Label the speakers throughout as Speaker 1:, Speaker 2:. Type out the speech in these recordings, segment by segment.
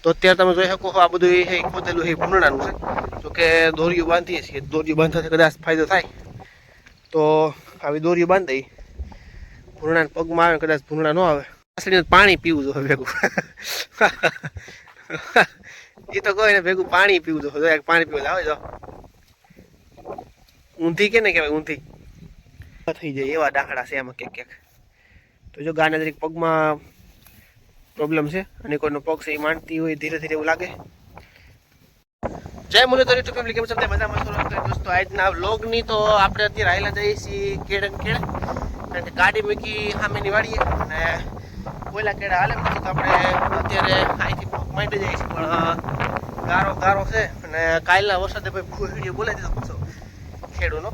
Speaker 1: તો અત્યારે તમે જોઈ શકો આ બધું એ ખોદેલું એ ભૂંડાનું છે. જો કે દોરીયું બાંધીએ છીએ, દોરીયું બાંધવાથી કદાચ ફાયદો થાય તો આવી દોરીયું બાંધી ભૂંડાના પગમાં આવે, કદાચ ભૂંડા ન આવે. પાણી પીવું જોઈએ ભેગું. એ તો કહે ને ભેગું પાણી પીવું જોઈએ, પાણી પીવું આવે જો ઊંધી કે ને કહેવાય ઊંધી થઈ જાય એવા ડાકડા છે એમાં ક્યાંક. તો જો ગાને જરીક પગમાં પ્રોબ્લેમ છે અને કોઈનો પગ છે એ માંડતી હોય ધીરે ધીરે એવું લાગે. જય મુરલીધર યુટ્યુબ ફેમિલી, કેમ છો બધા મજામાં? દોસ્તો આજના વ્લોગની તો આપણે અત્યારે આવેલા જઈએ છીએ કેળે કારણ કે ગાડી મૂકી સામેની વાળીએ અને કોયલા કેળા હાલે તો આપણે અત્યારે અહીંથી પગ માંડી જઈએ છીએ. પણ ગારો છે અને કાલના વરસાદે ભાઈ ફૂલ બોલાવી દીધો પાછો ખેડૂનો.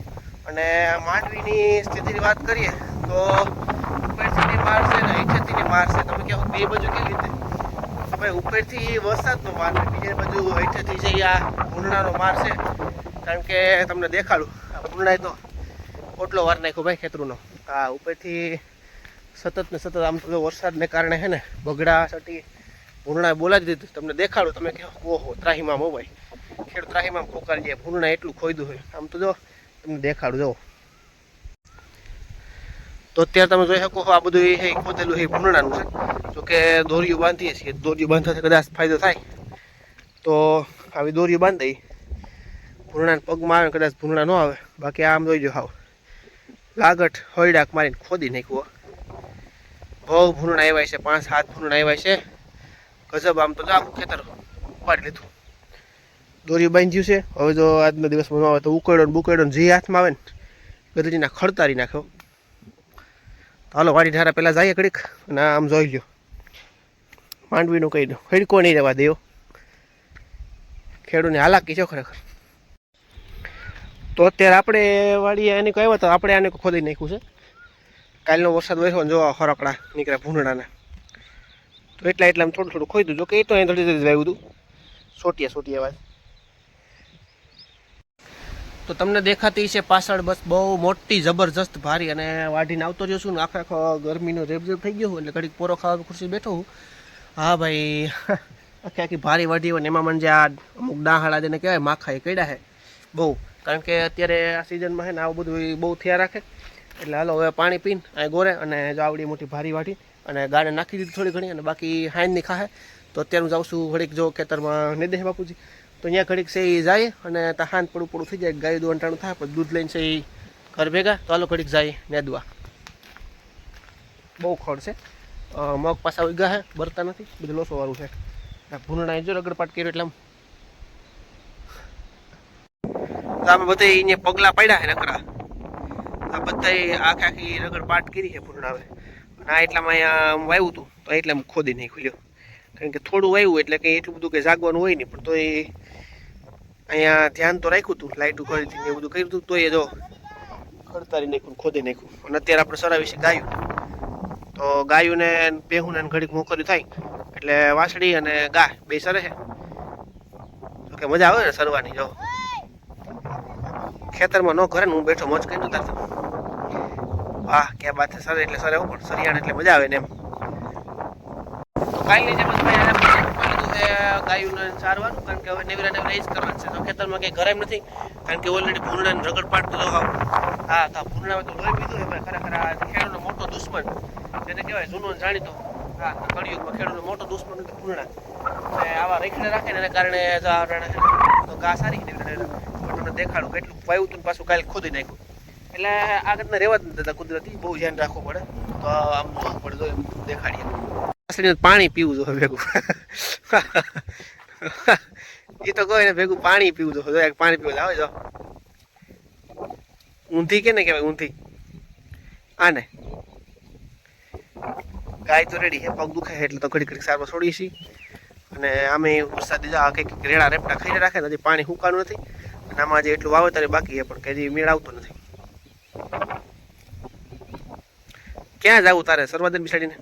Speaker 1: અને માંડવીની સ્થિતિની વાત કરીએ તો ઉપરથી માર છે ને હેઠેથી માર છે. તમે કહો બે બાજુ કેવી રીતે? ભાઈ ઉપરથી વરસાદનો માર છે, બીજી બાજુ હેઠેથી છે આ ભૂંડાનો માર છે. કારણ કે તમને દેખાડું, આ ભૂંડાએ તો ઓટલો વાર નાખ્યો ભાઈ ખેતરુંનો. હા, ઉપરથી સતત ને સતત આમ તો વરસાદને કારણે છે ને બગડા સટી ભૂંડાએ બોલાવી દીધું. તમને દેખાડું, તમે કહો ઓહો ત્રાહીમામ હો ભાઈ, ખેડૂત ત્રાહીમામ ખોકારી જાય, ભૂંડા એટલું ખોઈદું હોય. આમ તો જો તમને દેખાડું જો. તો અત્યારે તમે જોઈ શકો આ બધું એ ખોદેલું એ ભૂંડાનું છે. જો કે દોરીયું બાંધીએ છીએ, દોરીયું બાંધવાથી કદાચ ફાયદો થાય તો આવી દોરીયું બાંધી ભૂંડાના પગમાં આવે, કદાચ ભૂંડા ન આવે. બાકી આમ જોઈજો હાવ લાગટ હોયડાક મારીને ખોદી નાખ્યું. બહુ ભૂંડા આવ્યા છે, 5-7 ભૂંડા આવ્યા છે. ગજબ. આમ તો જો આખું ખેતર ઉપાડી લીધું, દોરીયું બાંધ્યું છે. હવે જો આજના દિવસમાં ન આવે તો ઉકેડો બુકેડો જે હાથમાં આવે ને ગરજીના ખડતારી નાખ્યો. હાલો વાડી ઢારા પહેલાં જઈએ ઘડીક અને આમ જોઈ લો માંડવીનું કહી દો, હડકો નહીં રહેવા દેવો. ખેડૂને હાલાકી છે ખરેખર. તો અત્યારે આપણે વાડીએ આને કહ્યું તો આપણે આને ખોદી નાખ્યું છે. કાલનો વરસાદ વરસ્યો ને જોવા હરકડા નીકળ્યા ભૂંડાના, તો એટલા થોડું થોડું ખોઈ જો કે એ તો અહીં થોડી વાવ્યું હતું સોટિયા વાત. તો તમને દેખાતી છે પાછળ બસ બહુ મોટી જબરજસ્ત ભારી, અને વાઢીને આવતો રહ્યો છું ને આખો ગરમીનો રેબઝેબ થઈ ગયો હું એટલે ઘડીક પોરો ખાવા ખુરશી બેઠો હું. હા ભાઈ, આખી ભારી વાઢી હોય ને એમાં મને જે આ અમુક ડાહાળા જેને કહેવાય માખા એ કડ્યા છે બહુ. કારણ કે અત્યારે આ સિઝનમાં છે ને આવું બધું બહુ થયા રાખે. એટલે હાલો હવે પાણી પીને અહીં ગોરે અને જો આવડી મોટી ભારી વાઢી અને ગાળે નાખી દીધી થોડી ઘણી, અને બાકી હાઈનની ખાહે. તો અત્યારે હું જાઉં છું ઘડીક જો ખેતરમાં નિદેશ બાપુજી, તો અહીંયા ઘડીક છે એ જાય અને હાથ પડું થઈ જાય, ગાય દોવાનું ટાણું થાય પણ દૂધ લઈને છે એ ઘર ભેગા. તો હાલો ઘડીક જાય નેદવા. બહુ ખડ છે, મગ પાછા ઉગ્યા છે, બરતા નથી, બધું લોસોવાળું છે. ભૂંડા જો રગડપાટ કર્યો એટલે આમ બધા અહીંયા પગલા પડ્યા છે નકરા. આ બધા આખી રગડપાટ કરી છે ભૂંડા. હવે અને આ એટલામાં અહીંયા વાવ્યું હતું તો એટલે ખોદી નહીં ખુલ્યો. કારણ કે થોડું વાવ્યું એટલે કે એટલું બધું કંઈ જાગવાનું હોય નહીં, પણ તો એ અહીંયા ધ્યાન તો રાખ્યું હતું, લાઇટું કરી હતી એ બધું કર્યું હતું. તો એ જો ખડતારી નાખ્યું, ખોદી નાખ્યું. અને અત્યારે આપણે સરાવી છે ગાયું, તો ગાયુંને બેહુને ઘડીક મોકર્યું થાય એટલે વાસળી અને ગા બે સરે છે. તો કે મજા આવે ને સરવાની. જો ખેતરમાં ન કરે ને હું બેઠો મોજ કરી દઉં તાર. વાહ ક્યાં બાત છે, સરે એટલે સરે હું પણ સરિયાણ એટલે મજા આવે ને એમ. તો કાલની જેમ ગાયુંને સારવાનું, કારણ કે હવે નેવરા એ જ કરવાનું છે. તો ખેતરમાં કંઈ ઘરે નથી, કારણ કે ઓલરેડી ભૂંડાને રગડપાટ તો હા તો ભૂંડા તો લોહી પીધું છે ભાઈ. ખરેખર આ ખેડૂતનો મોટો દુશ્મન જેને કહેવાય જૂનો જાણીતો. હા, કળિયુગમાં ખેડૂતનો મોટો દુશ્મન હતું ભૂંડા. આવા રેખડે રાખે ને એના કારણે તો ઘા સારી તમને દેખાડું કેટલું વાવ્યું હતું પાછું કાલે ખોદી નાખ્યું. એટલે આગળના રહેવા જ નથી કુદરતી, બહુ ધ્યાન રાખવું પડે. તો આમ જોવું પડે, તો એમ દેખાડીએ. પાણી પીવું જોઈએ ભેગું. એ તો કહે ને ભેગું પાણી પીવું જોઈએ, પાણી પીવું આવે જો ઊંધી કે ને કહેવાય ઊંધી. આને ગાય તો રેડી છે, પગ દુખાય એટલે તો ઘડી સારવાર છોડીએ છીએ. અને આમે વરસાદ કંઈક રેડા રેપટા ખાઈને રાખે ને, હજી પાણી સુકાનું નથી. અને આમાં હજી એટલું વાવેતર બાકી છે પણ કે હજી મેળ આવતો નથી. ક્યાં જવું તારે સરવાદન બિસાડીને?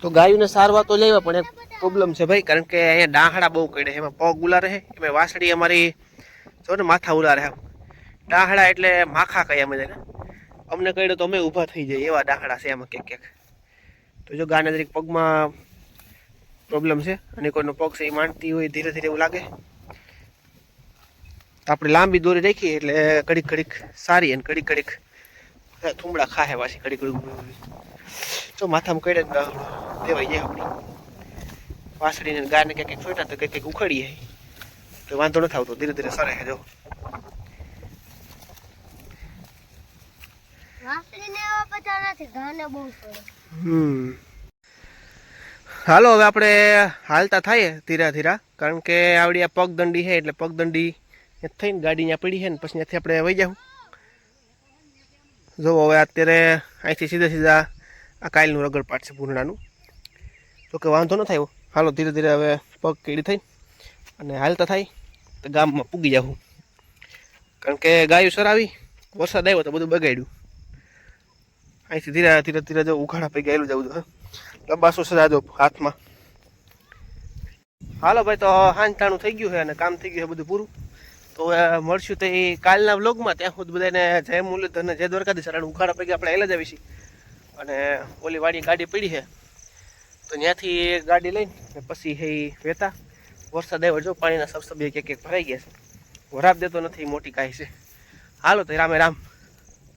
Speaker 1: તો ગાયોને સારવાર તો લેવા, પણ એક પ્રોબ્લેમ છે ભાઈ, કારણ કે અહીંયા ડાહડા બહુ કડે, એમાં પગ ઉલા રહે, એમાં વાસળી અમારી જો ને માથા ઉલા રહે. ડાહડા એટલે માખા કઈ અમે અમને કહીએ તો અમે ઊભા થઈ જાય એવા ડાહડા છે એમાં ક્યાંક. તો જો ગાને જરીક પગમાં પ્રોબ્લેમ છે અને કોઈનો પગ છે એ માંડતી હોય ધીરે ધીરે એવું લાગે. આપણે લાંબી દોરી રાખીએ એટલે ઘડીક ઘડીક સારી અને ઘડીક ઘડીક થુંબડા ખાહે પાછી ઘડીક ઘડીક જો માથામાં કઈ દેવાઈ જાય આપણી વાસળીને ગાને ક્યાંક છોટા તો કંઈક ઉખાડીએ તો વાંધો નથી આવતો ધીરે ધીરે સરે જો. હાલો હવે આપણે હાલતા થાય ધીરા ધીરા કારણ કે આવડી આ પગદંડી છે એટલે પગદંડી થઈને ગાડી ત્યાં પડી છે ને પછી ત્યાંથી આપણે વહી જાઉં. જો હવે અત્યારે અહીંથી સીધા સીધા આ કાયલનું રગડપાટ છે પૂર્ણાનું તો કે વાંધો ન થાય. હાલો ધીરે ધીરે હવે પગ કીડી થઈ અને હાલતા થાય તો ગામમાં પૂગી જાઉં કારણ કે ગાયું સરાવી વરસાદ આવ્યો તો બધું બગાડ્યું. અહીંથી ધીરે ધીરે ધીરે જો ઉઘાડા પૈકી ગયેલું જવું જોઈએ લંબાસો સજાજો હાથમાં. હાલો ભાઈ તો હાંજતાણું થઈ ગયું છે અને કામ થઈ ગયું છે બધું પૂરું. તો મળશું તો એ કાલના વ્લોગમાં. ત્યાં સુધી બધાને જય મુરલીધર અને જય દ્વારકાધીશ. ઉઘાડા પૈકી આપણે હેલા જ આવીશું અને ઓલી વાડી ગાડી પડી છે તો ત્યાંથી ગાડી લઈને પછી એ વેતા વરસાદ આવ્યો જો પાણીના સબસબી એક એક ભરાઈ ગયા છે. વરાપ દેતો નથી મોટી કાંઈ છે. હાલો તો રામે રામ.